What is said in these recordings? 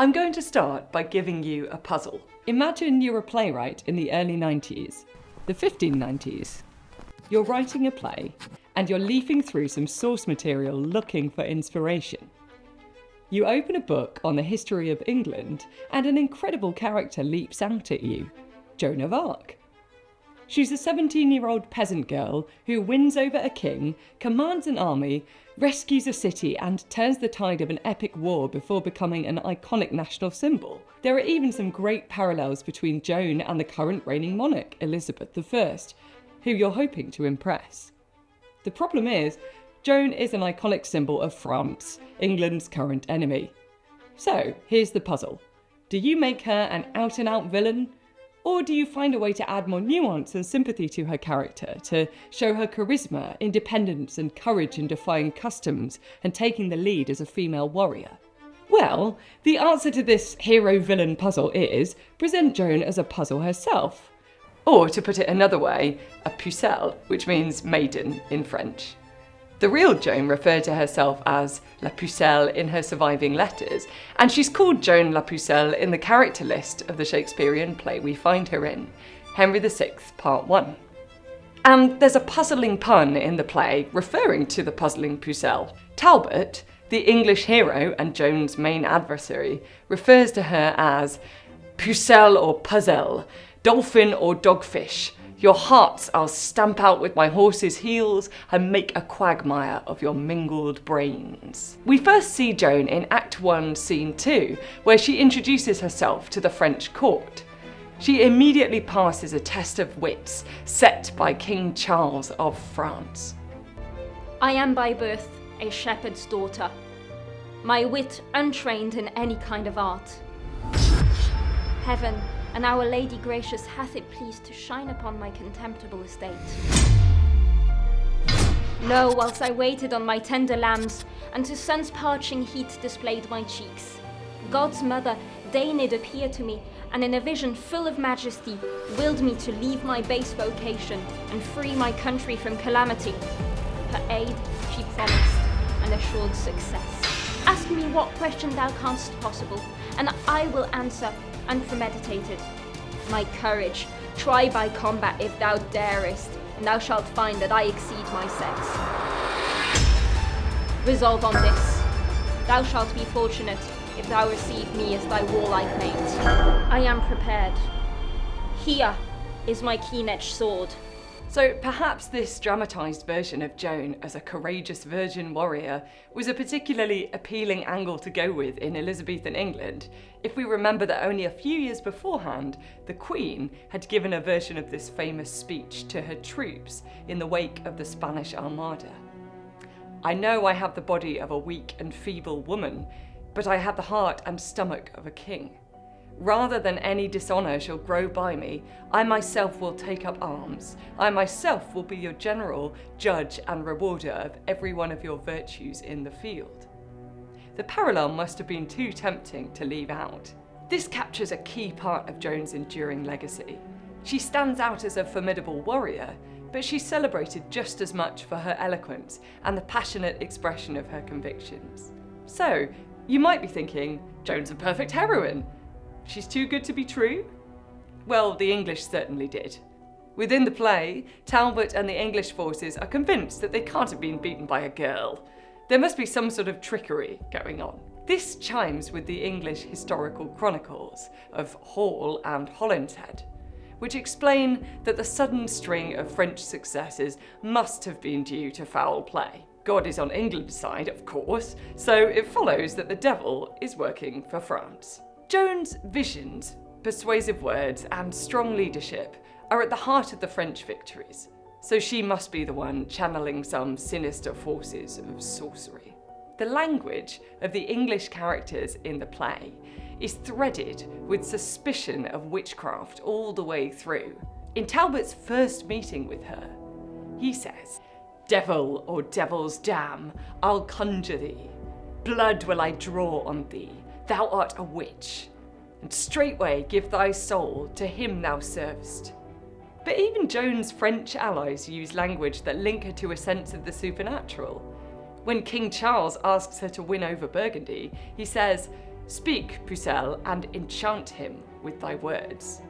I'm going to start by giving you a puzzle. Imagine you're a playwright in the early 90s, the 1590s. You're writing a play, and you're leafing through some source material looking for inspiration. You open a book on the history of England, and an incredible character leaps out at you, Joan of Arc. She's a 17-year-old peasant girl who wins over a king, commands an army, rescues a city, and turns the tide of an epic war before becoming an iconic national symbol. There are even some great parallels between Joan and the current reigning monarch, Elizabeth I, who you're hoping to impress. The problem is, Joan is an iconic symbol of France, England's current enemy. So, here's the puzzle. Do you make her an out-and-out villain? Or do you find a way to add more nuance and sympathy to her character, to show her charisma, independence and courage in defying customs and taking the lead as a female warrior? Well, the answer to this hero-villain puzzle is present Joan as a puzzle herself. Or, to put it another way, a Pucelle, which means maiden in French. The real Joan referred to herself as La Pucelle in her surviving letters, and she's called Joan la Pucelle in the character list of the Shakespearean play we find her in, Henry VI, Part 1. And there's a puzzling pun in the play referring to the puzzling Pucelle. Talbot, the English hero and Joan's main adversary, refers to her as Pucelle or puzzle, dolphin or dogfish. Your hearts I'll stamp out with my horse's heels and make a quagmire of your mingled brains. We first see Joan in Act 1, Scene 2, where she introduces herself to the French court. She immediately passes a test of wits set by King Charles of France. I am by birth a shepherd's daughter, my wit untrained in any kind of art. Heaven and Our Lady gracious hath it pleased to shine upon my contemptible estate. Lo, whilst I waited on my tender lambs, and to sun's parching heat displayed my cheeks, God's mother deigned appear to me, and in a vision full of majesty, willed me to leave my base vocation, and free my country from calamity. Her aid she promised, and assured success. Ask me what question thou canst possible, and I will answer unpremeditated. My courage, try by combat if thou darest, and thou shalt find that I exceed my sex. Resolve on this. Thou shalt be fortunate if thou receive me as thy warlike mate. I am prepared. Here is my keen-edged sword. So perhaps this dramatised version of Joan as a courageous virgin warrior was a particularly appealing angle to go with in Elizabethan England, if we remember that only a few years beforehand, the Queen had given a version of this famous speech to her troops in the wake of the Spanish Armada. I know I have the body of a weak and feeble woman, but I have the heart and stomach of a king. Rather than any dishonour shall grow by me, I myself will take up arms. I myself will be your general, judge and rewarder of every one of your virtues in the field. The parallel must have been too tempting to leave out. This captures a key part of Joan's enduring legacy. She stands out as a formidable warrior, but she's celebrated just as much for her eloquence and the passionate expression of her convictions. So, you might be thinking, Joan's a perfect heroine. She's too good to be true? Well, the English certainly did. Within the play, Talbot and the English forces are convinced that they can't have been beaten by a girl. There must be some sort of trickery going on. This chimes with the English historical chronicles of Hall and Holinshead, which explain that the sudden string of French successes must have been due to foul play. God is on England's side, of course, so it follows that the devil is working for France. Joan's visions, persuasive words, and strong leadership are at the heart of the French victories, so she must be the one channeling some sinister forces of sorcery. The language of the English characters in the play is threaded with suspicion of witchcraft all the way through. In Talbot's first meeting with her, he says, "Devil or devil's dam, I'll conjure thee. Blood will I draw on thee. Thou art a witch, and straightway give thy soul to him thou servest." But even Joan's French allies use language that link her to a sense of the supernatural. When King Charles asks her to win over Burgundy, he says, Speak, Pucelle, and enchant him with thy words.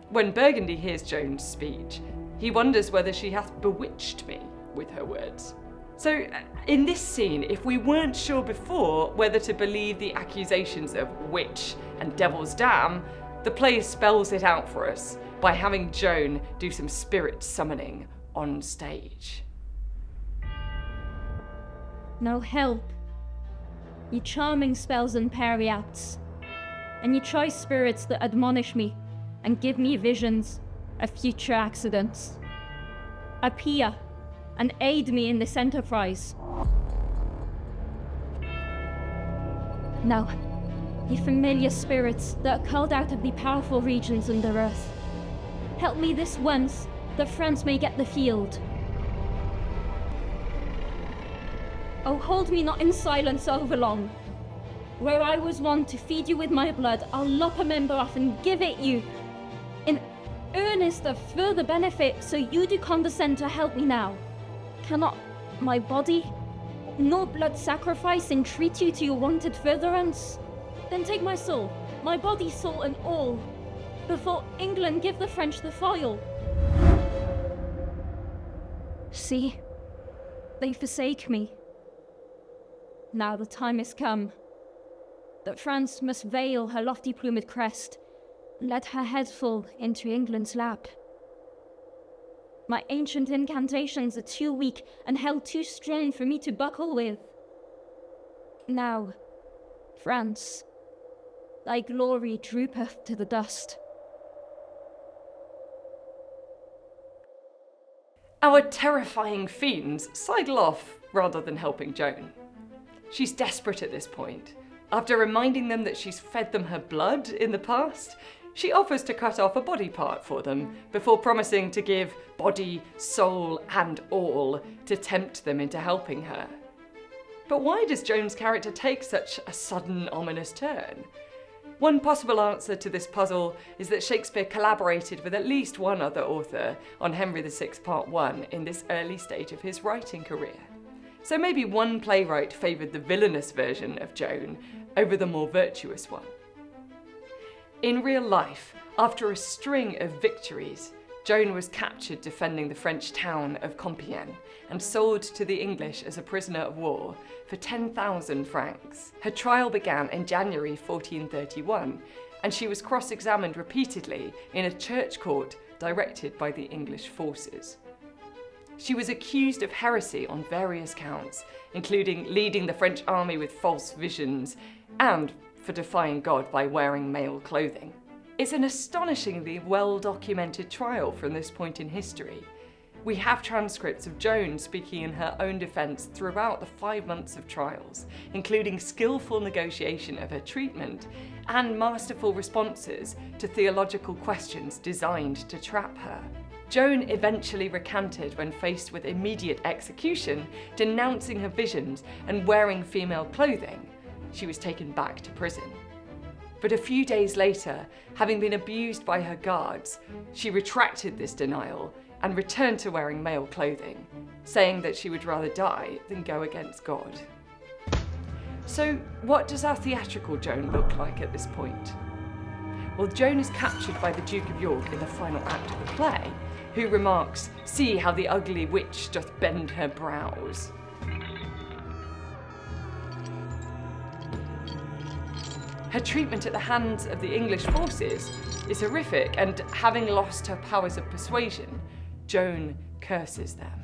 When Burgundy hears Joan's speech, he wonders whether she hath bewitched me with her words. So, in this scene, if we weren't sure before whether to believe the accusations of witch and devil's dam, the play spells it out for us by having Joan do some spirit summoning on stage. Now help. Ye charming spells and periapts, and ye choice spirits that admonish me and give me visions of future accidents. Appear and aid me in this enterprise. Now, ye familiar spirits that are called out of the powerful regions under earth, help me this once, that France may get the field. Oh, hold me not in silence overlong. Where I was wont to feed you with my blood, I'll lop a member off and give it you, in earnest of further benefit, so you do condescend to help me now. Cannot my body, nor blood sacrifice entreat you to your wanted furtherance? Then take my soul, my body, soul, and all, before England give the French the foil. See, they forsake me. Now the time is come that France must veil her lofty plumed crest, and let her head fall into England's lap. My ancient incantations are too weak and held too strong for me to buckle with. Now, France, thy glory droopeth to the dust. Our terrifying fiends sidle off rather than helping Joan. She's desperate at this point. After reminding them that she's fed them her blood in the past, she offers to cut off a body part for them before promising to give body, soul, and all to tempt them into helping her. But why does Joan's character take such a sudden, ominous turn? One possible answer to this puzzle is that Shakespeare collaborated with at least one other author on Henry VI Part 1 in this early stage of his writing career. So maybe one playwright favoured the villainous version of Joan over the more virtuous one. In real life, after a string of victories, Joan was captured defending the French town of Compiègne and sold to the English as a prisoner of war for 10,000 francs. Her trial began in January 1431, and she was cross-examined repeatedly in a church court directed by the English forces. She was accused of heresy on various counts, including leading the French army with false visions and for defying God by wearing male clothing. It's an astonishingly well-documented trial from this point in history. We have transcripts of Joan speaking in her own defence throughout the 5 months of trials, including skillful negotiation of her treatment and masterful responses to theological questions designed to trap her. Joan eventually recanted when faced with immediate execution, denouncing her visions and wearing female clothing. She was taken back to prison. But a few days later, having been abused by her guards, she retracted this denial and returned to wearing male clothing, saying that she would rather die than go against God. So, what does our theatrical Joan look like at this point? Well, Joan is captured by the Duke of York in the final act of the play, who remarks, "See how the ugly witch doth bend her brows." Her treatment at the hands of the English forces is horrific, and having lost her powers of persuasion, Joan curses them.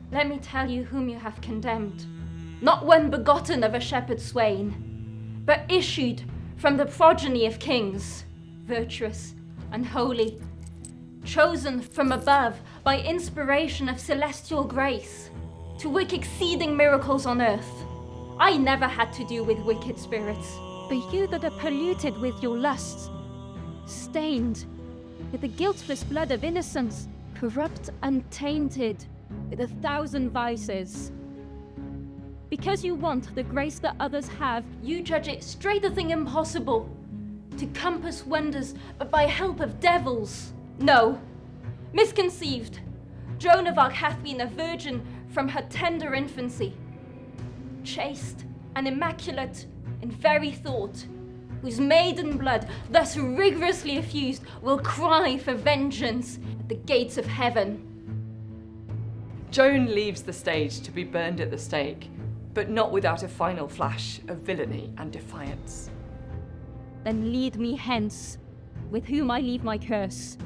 Let me tell you whom you have condemned. Not one begotten of a shepherd swain, but issued from the progeny of kings, virtuous and holy, chosen from above by inspiration of celestial grace, to work exceeding miracles on earth. I never had to do with wicked spirits, but you that are polluted with your lusts, stained with the guiltless blood of innocence, corrupt and tainted with 1,000 vices. Because you want the grace that others have, you judge it straight a thing impossible, to compass wonders but by help of devils. No, misconceived. Joan of Arc hath been a virgin from her tender infancy, chaste and immaculate in very thought, whose maiden blood, thus rigorously effused, will cry for vengeance at the gates of heaven. Joan leaves the stage to be burned at the stake, but not without a final flash of villainy and defiance. Then lead me hence, with whom I leave my curse.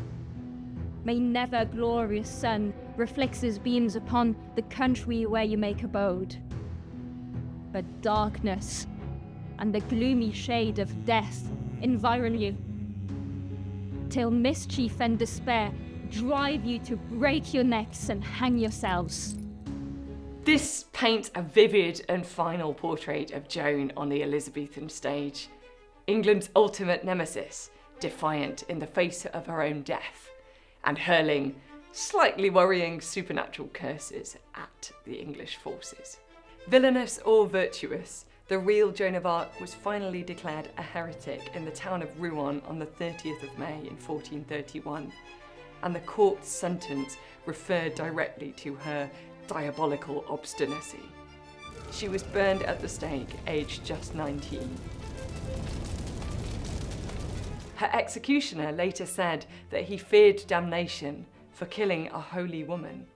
May never glorious sun reflects his beams upon the country where you make abode, but darkness and the gloomy shade of death environ you, till mischief and despair drive you to break your necks and hang yourselves. This paints a vivid and final portrait of Joan on the Elizabethan stage, England's ultimate nemesis, defiant in the face of her own death, and hurling slightly worrying supernatural curses at the English forces. Villainous or virtuous, the real Joan of Arc was finally declared a heretic in the town of Rouen on the 30th of May in 1431, and the court's sentence referred directly to her diabolical obstinacy. She was burned at the stake, aged just 19. Her executioner later said that he feared damnation for killing a holy woman.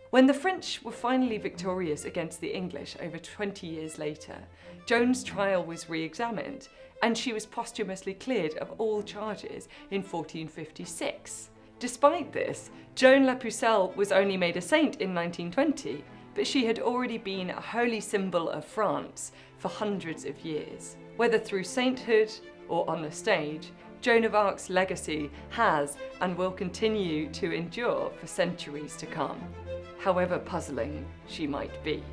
When the French were finally victorious against the English over 20 years later, Joan's trial was re-examined, and she was posthumously cleared of all charges in 1456. Despite this, Joan la Pucelle was only made a saint in 1920, but she had already been a holy symbol of France for hundreds of years. Whether through sainthood or on the stage, Joan of Arc's legacy has and will continue to endure for centuries to come, however puzzling she might be.